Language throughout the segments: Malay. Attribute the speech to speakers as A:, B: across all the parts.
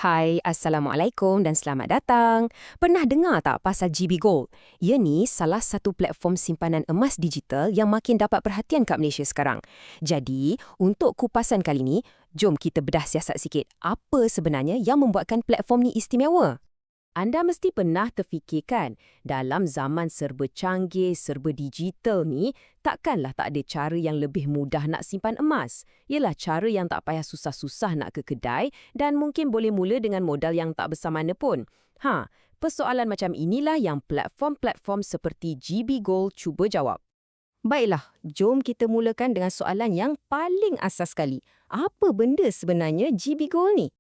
A: Hai, Assalamualaikum dan selamat datang. Pernah dengar tak pasal GB Gold? Ia ni salah satu platform simpanan emas digital yang makin dapat perhatian kat Malaysia sekarang. Jadi, untuk kupasan kali ni, jom kita bedah siasat sikit. Apa sebenarnya yang membuatkan platform ni istimewa? Anda mesti pernah terfikirkan, dalam zaman serba canggih, serba digital ni, takkanlah tak ada cara yang lebih mudah nak simpan emas. Ialah cara yang tak payah susah-susah nak ke kedai dan mungkin boleh mula dengan modal yang tak besar mana pun. Persoalan macam inilah yang platform-platform seperti GB Gold cuba jawab. Baiklah, jom kita mulakan dengan soalan yang paling asas sekali. Apa benda sebenarnya GB Gold ni?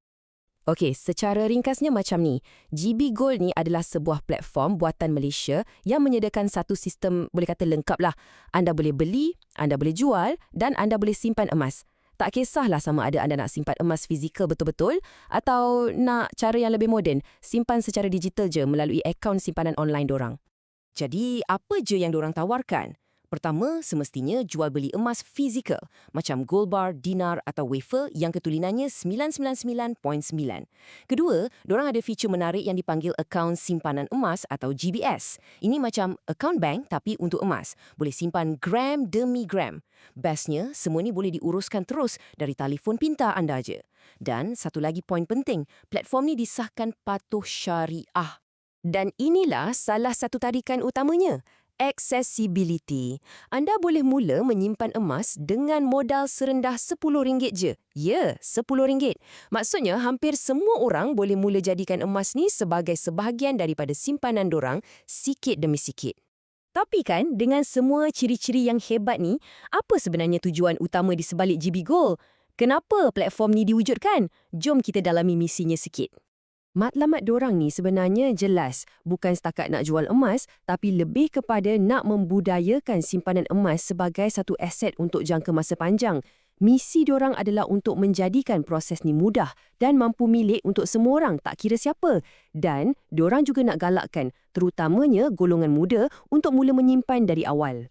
A: Okey, secara ringkasnya macam ni. GB Gold ni adalah sebuah platform buatan Malaysia yang menyediakan satu sistem boleh kata lengkap lah. Anda boleh beli, anda boleh jual dan anda boleh simpan emas. Tak kisahlah sama ada anda nak simpan emas fizikal betul-betul atau nak cara yang lebih moden, simpan secara digital je melalui akaun simpanan online dorang. Jadi, apa je yang dorang tawarkan? Pertama, semestinya jual beli emas fizikal, macam gold bar, dinar atau wafer yang ketulinannya 999.9. Kedua, dorang ada feature menarik yang dipanggil akaun simpanan emas atau GBS. Ini macam akaun bank tapi untuk emas. Boleh simpan gram demi gram. Bestnya, semua ni boleh diuruskan terus dari telefon pintar anda je. Dan satu lagi poin penting, platform ni disahkan patuh syariah. Dan inilah salah satu tarikan utamanya. Accessibility. Anda boleh mula menyimpan emas dengan modal serendah RM10 je. Ya, RM10. Maksudnya hampir semua orang boleh mula jadikan emas ni sebagai sebahagian daripada simpanan dorang sikit demi sikit. Tapi kan, dengan semua ciri-ciri yang hebat ni, apa sebenarnya tujuan utama di sebalik GB Gold? Kenapa platform ni diwujudkan? Jom kita dalami misinya sikit. Matlamat dorang ni sebenarnya jelas, bukan setakat nak jual emas, tapi lebih kepada nak membudayakan simpanan emas sebagai satu aset untuk jangka masa panjang. Misi dorang adalah untuk menjadikan proses ni mudah dan mampu milik untuk semua orang, tak kira siapa. Dan dorang juga nak galakkan, terutamanya golongan muda, untuk mula menyimpan dari awal.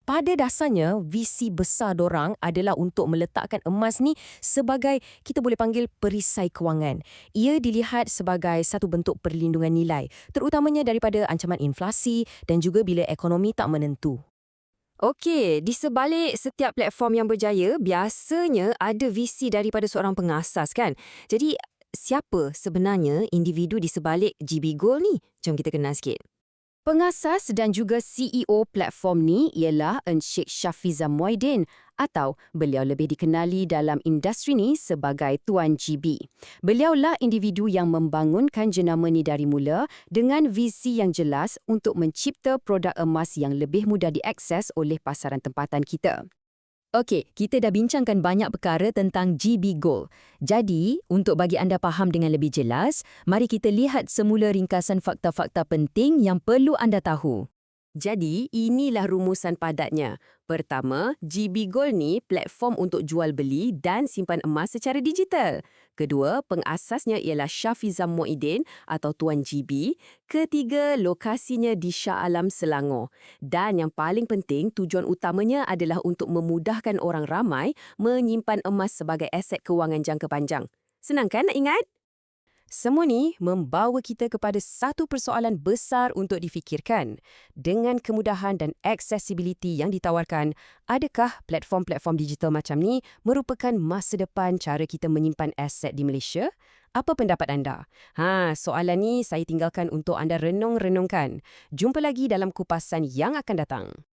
A: Pada dasarnya, visi besar dorang adalah untuk meletakkan emas ni sebagai, kita boleh panggil, perisai kewangan. Ia dilihat sebagai satu bentuk perlindungan nilai, terutamanya daripada ancaman inflasi dan juga bila ekonomi tak menentu. Okey, di sebalik setiap platform yang berjaya, biasanya ada visi daripada seorang pengasas kan? Jadi, siapa sebenarnya individu di sebalik GB Gold ni? Jom kita kenal sikit. Pengasas dan juga CEO platform ni ialah Encik Shafiza Muaidin atau beliau lebih dikenali dalam industri ni sebagai Tuan GB. Beliaulah individu yang membangunkan jenama ni dari mula dengan visi yang jelas untuk mencipta produk emas yang lebih mudah diakses oleh pasaran tempatan kita. Okey, kita dah bincangkan banyak perkara tentang GB Gold. Jadi, untuk bagi anda faham dengan lebih jelas, mari kita lihat semula ringkasan fakta-fakta penting yang perlu anda tahu. Jadi, inilah rumusan padatnya. Pertama, GB Gold ni platform untuk jual beli dan simpan emas secara digital. Kedua, pengasasnya ialah Shafiza Muaidin atau Tuan GB. Ketiga, lokasinya di Shah Alam, Selangor. Dan yang paling penting, tujuan utamanya adalah untuk memudahkan orang ramai menyimpan emas sebagai aset kewangan jangka panjang. Senang kan nak ingat? Semua ni membawa kita kepada satu persoalan besar untuk difikirkan. Dengan kemudahan dan accessibility yang ditawarkan, adakah platform-platform digital macam ni merupakan masa depan cara kita menyimpan aset di Malaysia? Apa pendapat anda? Soalan ni saya tinggalkan untuk anda renung-renungkan. Jumpa lagi dalam kupasan yang akan datang.